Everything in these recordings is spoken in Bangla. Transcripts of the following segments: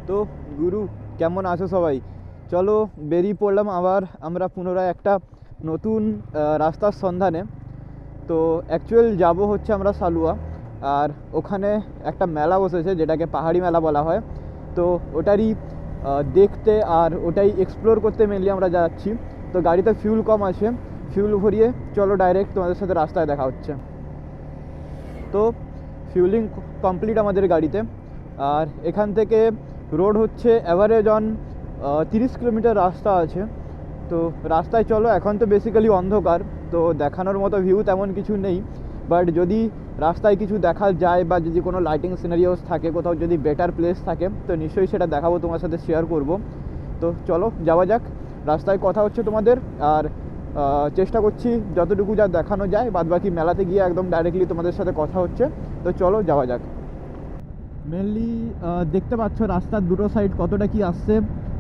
তো গুরু কেমন আছো সবাই? চলো বেরিয়ে পড়লাম আবার আমরা পুনরায় একটা নতুন রাস্তার সন্ধানে। তো অ্যাকচুয়াল যাব হচ্ছে আমরা সালুয়া, আর ওখানে একটা মেলা বসেছে যেটাকে পাহাড়ি মেলা বলা হয়। তো ওটারই দেখতে আর ওটাই এক্সপ্লোর করতে মেনলি আমরা যাচ্ছি। তো গাড়িতে ফিউল কম আছে, ফিউল ভরিয়ে চলো ডাইরেক্ট তোমাদের সাথে রাস্তায় দেখা হচ্ছে। তো ফিউলিং কমপ্লিট আমাদের গাড়িতে, আর এখান থেকে রোড হচ্ছে অ্যাভারেজ অন 30 কিলোমিটার রাস্তা আছে। তো রাস্তায় চলো, এখন তো বেসিক্যালি অন্ধকার, তো দেখানোর মতো ভিউ তেমন কিছু নেই, বাট যদি রাস্তায় কিছু দেখা যায় বা যদি কোনো লাইটিং সিনারিওস থাকে, কোথাও যদি বেটার প্লেস থাকে, তো নিশ্চয়ই সেটা দেখাবো, তোমার সাথে শেয়ার করব। তো চলো যাওয়া যাক, রাস্তায় কথা হচ্ছে তোমাদের, আর চেষ্টা করছি যতটুকু যা দেখানো যায়, বাদবাকি মেলাতে গিয়ে একদম ডাইরেক্টলি তোমাদের সাথে কথা হচ্ছে। তো চলো যাওয়া যাক। মেনলি দেখতে পাচ্ছ রাস্তার দুটো সাইড কতটা কি আসছে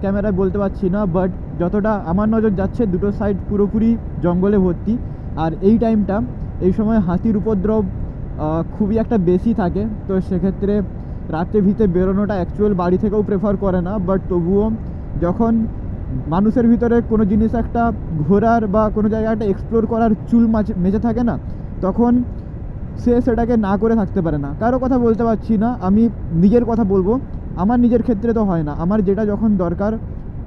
ক্যামেরায় বলতে পারছি না, বাট যতটা আমার নজর যাচ্ছে দুটো সাইড পুরোপুরি জঙ্গলে ভর্তি। আর এই টাইমটা, এই সময় হাতির উপদ্রব খুবই একটা বেশি থাকে। তো সেক্ষেত্রে রাত্রে ভিতরে বেরোনোটা অ্যাকচুয়াল বাড়ি থেকেও প্রেফার করে না, বাট তবুও যখন মানুষের ভিতরে কোনো জিনিস একটা ঘোরার বা কোনো জায়গাটা এক্সপ্লোর করার চুল মেচে থাকে না, তখন সে সেটাকে না করে থাকতে পারে না। কারো কথা বলতে পারছি না, আমি নিজের কথা বলবো। আমার নিজের ক্ষেত্রে তো হয় না, আমার যেটা যখন দরকার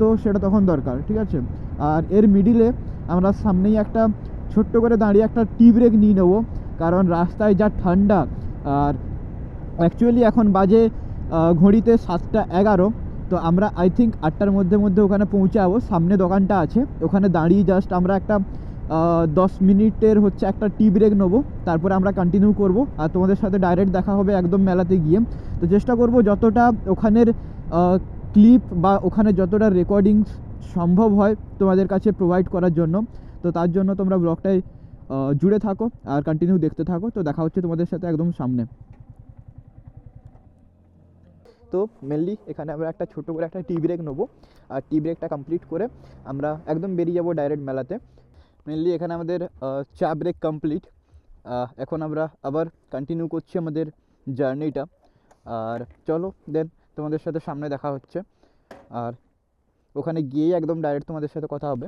তো সেটা তখন দরকার, ঠিক আছে। আর এর মিডিলে আমরা সামনেই একটা ছোট্ট করে দাঁড়িয়ে একটা টি ব্রেক নিয়ে নেবো, কারণ রাস্তায় যা ঠান্ডা। আর অ্যাকচুয়ালি এখন বাজে ঘড়িতে 7:11। তো আমরা আই থিঙ্ক 8টার মধ্যে ওখানে পৌঁছাবো। সামনে দোকানটা আছে, ওখানে দাঁড়িয়ে জাস্ট আমরা একটা 10 মিনিটের হচ্ছে একটা টি ব্রেক নেবো, তারপরে আমরা কন্টিনিউ করব। আর তোমাদের সাথে ডাইরেক্ট দেখা হবে একদম মেলাতে গিয়ে। তো চেষ্টা করব যতটা ওখানের ক্লিপ বা ওখানে যতটা রেকর্ডিংস সম্ভব হয় তোমাদের কাছে প্রোভাইড করার জন্য। তো তার জন্য তোমরা ব্লগটায় জুড়ে থাকো আর কন্টিনিউ দেখতে থাকো। তো দেখা হচ্ছে তোমাদের সাথে একদম সামনে। তো মেনলি এখানে আমরা একটা ছোটো করে একটা টি ব্রেক নেবো, আর টি ব্রেকটা কমপ্লিট করে আমরা একদম বেরিয়ে যাবো ডাইরেক্ট মেলাতে। মেনলি এখানে আমাদের চা ব্রেক কমপ্লিট। এখন আমরা আবার কন্টিনিউ করছি আমাদের জার্নিটা, আর চলো দেন তোমাদের সাথে সামনে দেখা হচ্ছে, আর ওখানে গিয়েই একদম ডাইরেক্ট তোমাদের সাথে কথা হবে।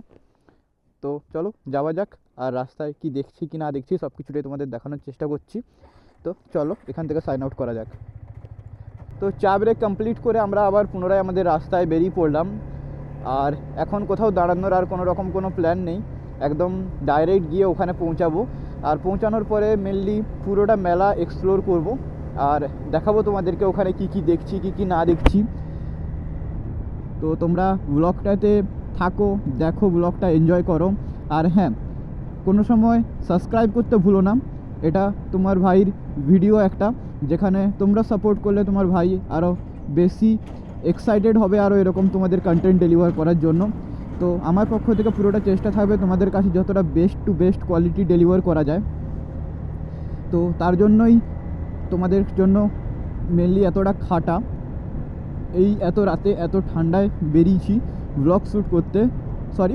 তো চলো যাওয়া যাক, আর রাস্তায় কি দেখছি কি না দেখছি সব কিছুটাই তোমাদের দেখানোর চেষ্টা করছি। তো চলো এখান থেকে সাইন আউট করা যাক। তো চা ব্রেক কমপ্লিট করে আমরা আবার পুনরায় আমাদের রাস্তায় বেরিয়ে পড়লাম। আর এখন কোথাও দাঁড়ানোর আর কোনো রকম কোনো প্ল্যান নেই, একদম ডাইরেক্ট গিয়ে ওখানে পৌঁছাবো। আর পৌঁছানোর পরে মেনলি পুরোটা মেলা এক্সপ্লোর করব, আর দেখাবো তোমাদেরকে ওখানে কি কি দেখছি কি কি না দেখছি। তো তোমরা ব্লগটাতে থাকো, দেখো, ব্লগটা এনজয় করো। আর হ্যাঁ, কোনো সময় সাবস্ক্রাইব করতে ভুলো না, এটা তোমার ভাইয়ের ভিডিও একটা, যেখানে তোমরা সাপোর্ট করলে তোমার ভাই আরও বেশি এক্সাইটেড হবে আরও এরকম তোমাদের কন্টেন্ট ডেলিভার করার জন্য। তো আমার পক্ষ থেকে পুরোটা চেষ্টা থাকবে তোমাদের কাছে যতটা best to best quality deliver করা যায়। তো তার জন্যই তোমাদের জন্য মেনলি এতটা খাটা, এই এত রাতে এত ঠান্ডায় বেরিয়েছি ব্লগ শ্যুট করতে।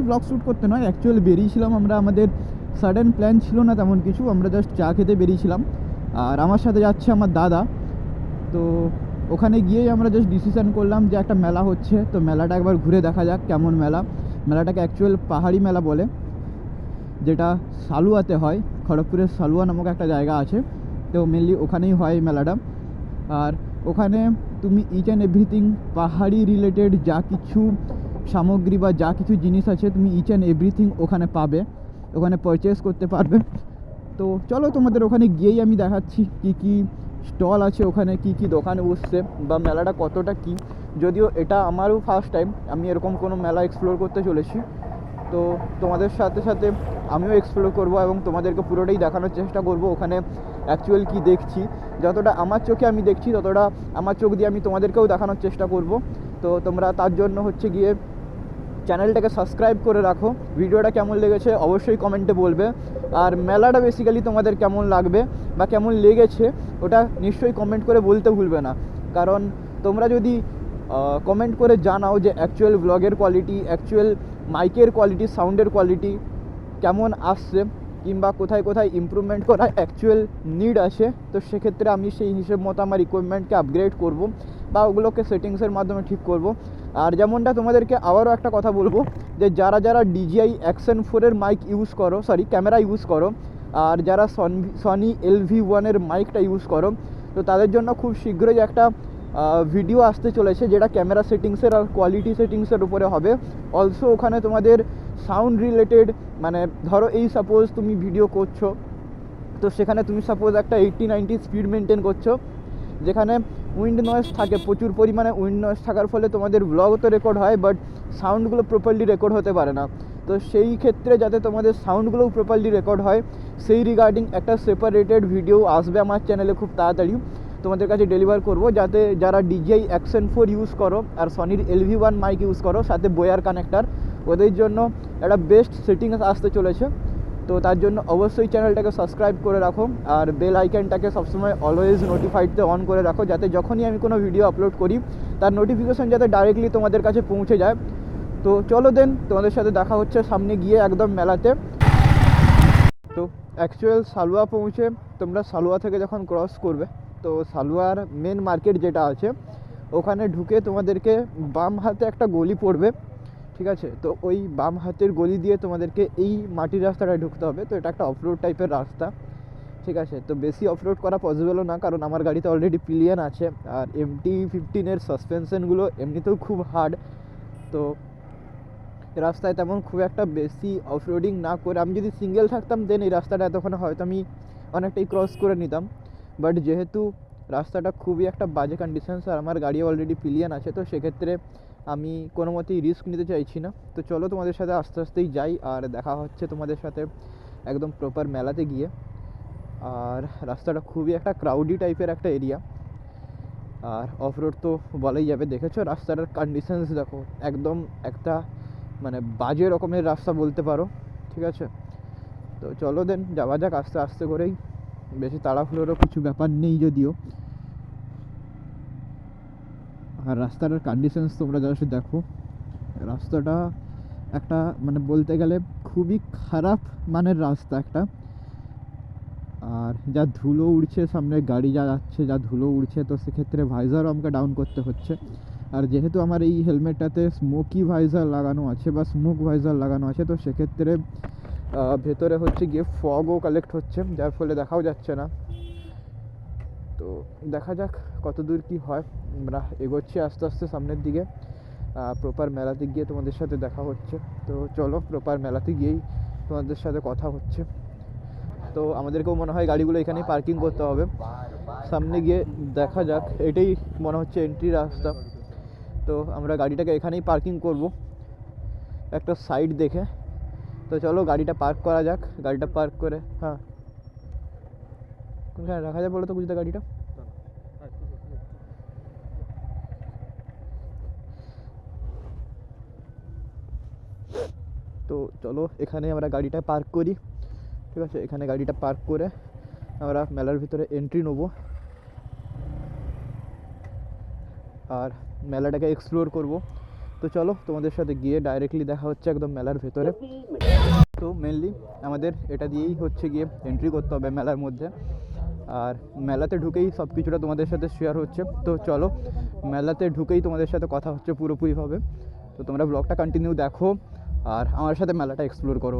ব্লগ শ্যুট করতে নয়, অ্যাকচুয়ালি বেরিয়েছিলাম আমরা, আমাদের সাডেন প্ল্যান ছিল না তেমন কিছু, আমরা জাস্ট চা খেতে বেরিয়েছিলাম। আর আমার সাথে যাচ্ছে আমার দাদা। তো ওখানে গিয়েই আমরা জাস্ট ডিসিশন করলাম যে একটা মেলা হচ্ছে, তো মেলাটা একবার ঘুরে দেখা যাক কেমন মেলা। মেলাটাকে অ্যাকচুয়াল পাহাড়ি মেলা বলে, যেটা সালুয়াতে হয়, খড়গপুরের সালুয়া নামক একটা জায়গা আছে। তো মেনলি ওখানেই হয় মেলাটা। আর ওখানে তুমি ইচ অ্যান্ড এভরিথিং পাহাড়ি রিলেটেড যা কিছু সামগ্রী বা যা কিছু জিনিস আছে, তুমি ইচ অ্যান্ড এভরিথিং ওখানে পাবে, ওখানে পারচেস করতে পারবে। তো চলো তোমাদের ওখানে গিয়েই আমি দেখাচ্ছি কি কি স্টল আছে ওখানে, কি কি দোকানে বসছে, বা মেলাটা কতটা কি। যদিও এটা আমারও ফার্স্ট টাইম, আমি এরকম কোনো মেলা এক্সপ্লোর করতে চলেছি। তো তোমাদের সাথে সাথে আমিও এক্সপ্লোর করব এবং তোমাদেরকে পুরোটাই দেখানোর চেষ্টা করব ওখানে অ্যাকচুয়াল কি দেখছি। যতটা আমার চোখে আমি দেখছি, ততটা আমার চোখ দিয়ে আমি তোমাদেরকেও দেখানোর চেষ্টা করব। তো তোমরা তার জন্য হচ্ছে গিয়ে চ্যানেলটাকে সাবস্ক্রাইব করে রাখো। ভিডিওটা কেমন লেগেছে অবশ্যই কমেন্টে বলবে, আর মেলাটা বেসিক্যালি তোমাদের কেমন লাগবে বা কেমন লেগেছে ওটা নিশ্চয়ই কমেন্ট করে বলতে ভুলবে না। কারণ তোমরা যদি কমেন্ট করে জানাও যে অ্যাকচুয়াল ব্লগের কোয়ালিটি, অ্যাকচুয়াল মাইকের কোয়ালিটি, সাউন্ডের কোয়ালিটি কেমন আসছে, কিংবা কোথায় কোথায় ইমপ্রুভমেন্ট করা অ্যাকচুয়াল নিড আছে, তো সেক্ষেত্রে আমি সেই হিসেব মতো আমার ইকুইপমেন্টকে আপগ্রেড করব বা ওগুলোকে সেটিংসের মাধ্যমে ঠিক করব। আর যেমনটা তোমাদেরকে আবারও একটা কথা বলবো, যে যারা যারা DJI Action 4-এর মাইক ইউজ করো, ক্যামেরা ইউজ করো, আর যারা সনি LV1-এর মাইকটা ইউজ করো, তো তাদের জন্য খুব শীঘ্রই একটা ভিডিও আসতে চলেছে যেটা ক্যামেরা সেটিংসের আর কোয়ালিটি সেটিংসের উপরে হবে। অলসো ওখানে তোমাদের সাউন্ড রিলেটেড, মানে ধরো এই সাপোজ তুমি ভিডিও করছো, তো সেখানে তুমি সাপোজ একটা 80-90 স্পিড মেনটেন করছো, যেখানে উইন্ড নয়েজ থাকে, প্রচুর পরিমাণে উইন্ড নয়েজ থাকার ফলে তোমাদের ব্লগও তো রেকর্ড হয়, বাট সাউন্ডগুলো প্রপারলি রেকর্ড হতে পারে না। তো সেই ক্ষেত্রে যাতে তোমাদের সাউন্ডগুলোও প্রপারলি রেকর্ড হয়, সেই রিগার্ডিং একটা সেপারেটেড ভিডিও আসবে আমার চ্যানেলে খুব তাড়াতাড়ি, তোমাদের কাছে ডেলিভার করব, যাতে যারা DJI Action 4 ইউজ করো আর সনির LV1 মাইক ইউজ করো, সাথে বোয়ার কানেক্টার, ওদের জন্য একটা বেস্ট সেটিংস আসতে চলেছে। তো তার জন্য অবশ্যই চ্যানেলটাকে সাবস্ক্রাইব করে রাখো, আর বেল আইকনটাকে সবসময় অলওয়েজ নোটিফাইডতে অন করে রাখো, যাতে যখনই আমি কোনো ভিডিও আপলোড করি তার নোটিফিকেশন যাতে ডাইরেক্টলি তোমাদের কাছে পৌঁছে যায়। তো চলো দেন, তোমাদের সাথে দেখা হচ্ছে সামনে গিয়ে একদম মেলাতে। তো অ্যাকচুয়াল সালুয়া পৌঁছে তোমরা সালুয়া থেকে যখন ক্রস করবে, তো সালুয়ার মেন মার্কেট যেটা আছে ওখানে ঢুকে তোমাদেরকে বাম হাতে একটা গলি পড়বে, ঠিক আছে? তো ওই বাম হাতের গলি দিয়ে তোমাদেরকে এই মাটির রাস্তাটায় ঢুকতে হবে। তো এটা একটা অফরোড টাইপের রাস্তা, ঠিক আছে? তো বেশি অফরোড করা পসিবলও না, কারণ আমার গাড়িতে অলরেডি পিলিয়ন আছে, আর MT-15-এর সাসপেনশনগুলো এমনিতেও খুব হার্ড। তো রাস্তায় তেমন খুব একটা বেশি অফরোডিং না করে, আমি যদি সিঙ্গেল থাকতাম দেন এই রাস্তাটা এতক্ষণে হয়তো আমি অনেকটাই ক্রস করে নিতাম, বাট যেহেতু রাস্তাটা খুবই একটা বাজে কন্ডিশনস আর আমার গাড়ি অলরেডি পিলিয়ন আছে, তো সেক্ষেত্রে আমি কোনো মতেই রিস্ক নিতে চাইছি না। তো চলো তোমাদের সাথে আস্তে আস্তেই যাই, আর দেখা হচ্ছে তোমাদের সাথে একদম প্রপার মেলাতে গিয়ে। আর রাস্তাটা খুবই একটা ক্রাউডি টাইপের একটা এরিয়া, আর অফরোড তো বলাই যাবে। দেখেছো রাস্তাটার কন্ডিশনস দেখো, একদম একটা মানে বাজে রকমের রাস্তা বলতে পারো, ঠিক আছে? তো চলো দেন যাওয়া যাক আস্তে আস্তে করেই, বেশি তাড়াহুড়োরও কিছু ব্যাপার নেই যদিও। আর রাস্তাটার কন্ডিশনস তোমরা জাস্ট দেখো, রাস্তাটা একটা মানে বলতে গেলে খুবই খারাপ মানের রাস্তা একটা। আর যা ধুলো উড়ছে, সামনে গাড়ি যা যাচ্ছে যা ধুলো উড়ছে, তো সেক্ষেত্রে ভাইজারও আমাকে ডাউন করতে হচ্ছে। আর যেহেতু আমার এই হেলমেটটাতে স্মোকি ভাইজার লাগানো আছে বা স্মোক ভাইজার লাগানো আছে, তো সেক্ষেত্রে ভেতরে হচ্ছে গিয়ে ফগও কালেক্ট হচ্ছে, যার ফলে দেখাও যাচ্ছে না। তো দেখা যাক কত দূর কী হয়। আমরা এগোচ্ছি আস্তে আস্তে সামনের দিকে, প্রপার মেলাতে গিয়ে তোমাদের সাথে দেখা হচ্ছে। তো চলো প্রপার মেলাতে গিয়েই তোমাদের সাথে কথা হচ্ছে। তো আমাদেরকেও মনে হয় গাড়িগুলো এখানেই পার্কিং করতে হবে, সামনে গিয়ে দেখা যাক। এটাই মনে হচ্ছে এন্ট্রি রাস্তা, তো আমরা গাড়িটাকে এখানেই পার্কিং করব একটা সাইড দেখে। তো চলো গাড়িটা পার্ক করা যাক। গাড়িটা পার্ক করে, হ্যাঁ কোনখানে রাখা যায় বলো তো বুঝতে গাড়িটা? তো চলো এখানে আমরা গাড়িটা পার্ক করি, ঠিক আছে? এখানে গাড়িটা পার্ক করে আমরা মেলার ভিতরে এন্ট্রি নেবো আর মেলাটাকে এক্সপ্লোর করব। তো চলো তোমাদের সাথে গিয়ে ডাইরেক্টলি দেখা হচ্ছে একদম মেলার ভেতরে। তো মেনলি আমাদের এটা দিয়েই হচ্ছে গিয়ে এন্ট্রি করতে হবে মেলার মধ্যে, আর মেলাতে ঢুকেই সব কিছুটা তোমাদের সাথে শেয়ার হচ্ছে। তো চলো মেলাতে ঢুকেই তোমাদের সাথে কথা হচ্ছে পুরোপুরিভাবে। তো তোমরা ব্লগটা কন্টিনিউ দেখো আর আমার সাথে মেলাটা এক্সপ্লোর করো।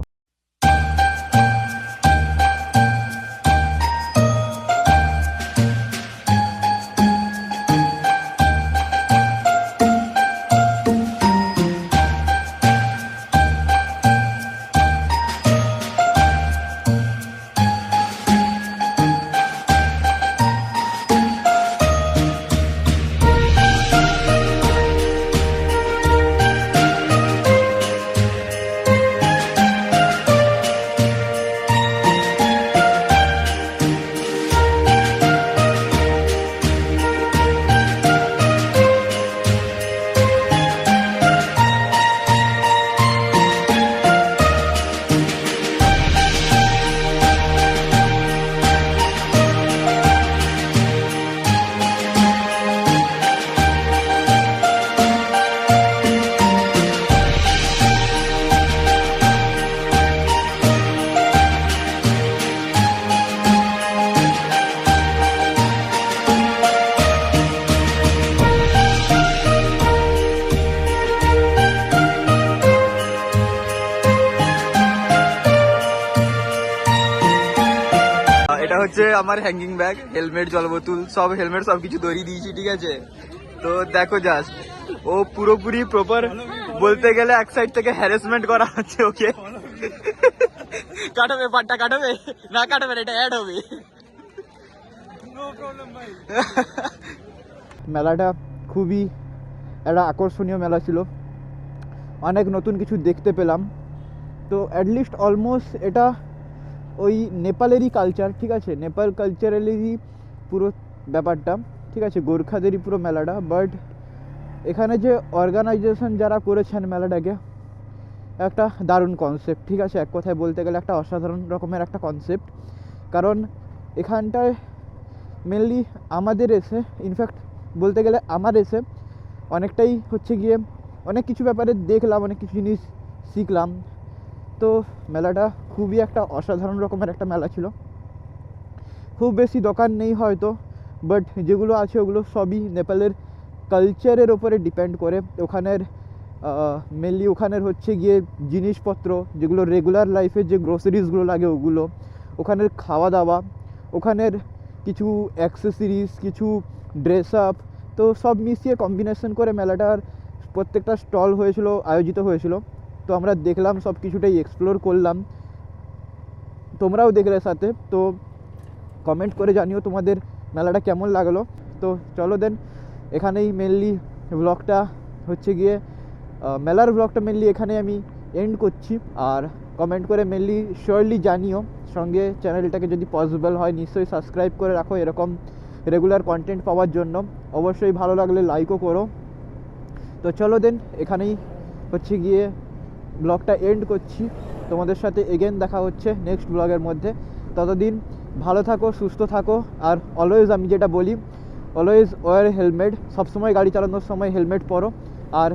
হচ্ছে আমার হ্যাঙ্গিং ব্যাগ, হেলমেট, জল বোতল, সব হেলমেট সব কিছু ধরিয়ে দিয়েছি, ঠিক আছে। তো দেখো জাস্ট ও পুরোপুরি প্রপার বলতে গেলে এক সাইড থেকে হ্যারাসমেন্ট করা হচ্ছে ওকে। কাটাবে পাটটা, কাটাবে না কাটাবে, এটা অ্যাড হবে। মেলাটা খুবই একটা আকর্ষণীয় মেলা ছিল, অনেক নতুন কিছু দেখতে পেলাম। তো অ্যাটলিস্ট অলমোস্ট এটা ওই নেপালেরই কালচার, ঠিক আছে, নেপাল কালচারালেরই পুরো ব্যাপারটা, ঠিক আছে, গোর্খাদেরই পুরো মেলাটা। বাট এখানে যে অর্গানাইজেশন যারা করেছেন মেলাটাকে, একটা দারুণ কনসেপ্ট, ঠিক আছে, এক কথায় বলতে গেলে একটা অসাধারণ রকমের একটা কনসেপ্ট। কারণ এখানটায় মেনলি আমাদের এসে, ইনফ্যাক্ট বলতে গেলে আমার এসে অনেকটাই হচ্ছে গিয়ে অনেক কিছু ব্যাপারে দেখলাম, অনেক কিছু জিনিস শিখলাম। তো মেলাটা খুবই একটা অসাধারণ রকমের একটা মেলা ছিল। খুব বেশি দোকান নেই হয়তো, বাট যেগুলো আছে ওগুলো সবই নেপালের কালচারের ওপরে ডিপেন্ড করে। ওখানের মেনলি ওখানের হচ্ছে গিয়ে জিনিসপত্র, যেগুলো রেগুলার লাইফের যে গ্রোসারিজগুলো লাগে ওগুলো, ওখানের খাওয়া দাওয়া, ওখানের কিছু অ্যাক্সেসরিজ, কিছু ড্রেস আপ, তো সব মিশিয়ে কম্বিনেশন করে মেলাটার প্রত্যেকটা স্টল হয়েছিল, আয়োজিত হয়েছিল। তো আমরা দেখলাম, সব কিছুটাই এক্সপ্লোর করলাম, তোমরাও দেখলে সাথে। তো কমেন্ট করে জানিও তোমাদের মেলাটা কেমন লাগলো। তো চলো দেন, এখানেই মেনলি ব্লগটা হচ্ছে গিয়ে মেলার ব্লগটা মেনলি এখানে আমি এন্ড করছি। আর কমেন্ট করে মেনলি শিওরলি জানিও, সঙ্গে চ্যানেলটাকে যদি পসিবল হয় নিশ্চয়ই সাবস্ক্রাইব করে রাখো এরকম রেগুলার কন্টেন্ট পাওয়ার জন্য। অবশ্যই ভালো লাগলে লাইকও করো। তো চলো দেন, এখানেই হচ্ছে গিয়ে ব্লগটা এন্ড করছি। তোমাদের সাথে এগেন দেখা হচ্ছে নেক্সট ব্লগের মধ্যে। ততদিন ভালো থাকো, সুস্থ থাকো। আর অলওয়েজ আমি যেটা বলি, অলওয়েজ ওয়ার হেলমেট, সবসময় গাড়ি চালানোর সময় হেলমেট পরো। আর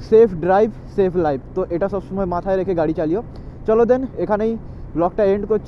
সেফ ড্রাইভ সেফ লাইফ, তো এটা সবসময় মাথায় রেখে গাড়ি চালিও। চলো দেন, এখানেই ব্লগটা এন্ড করছি।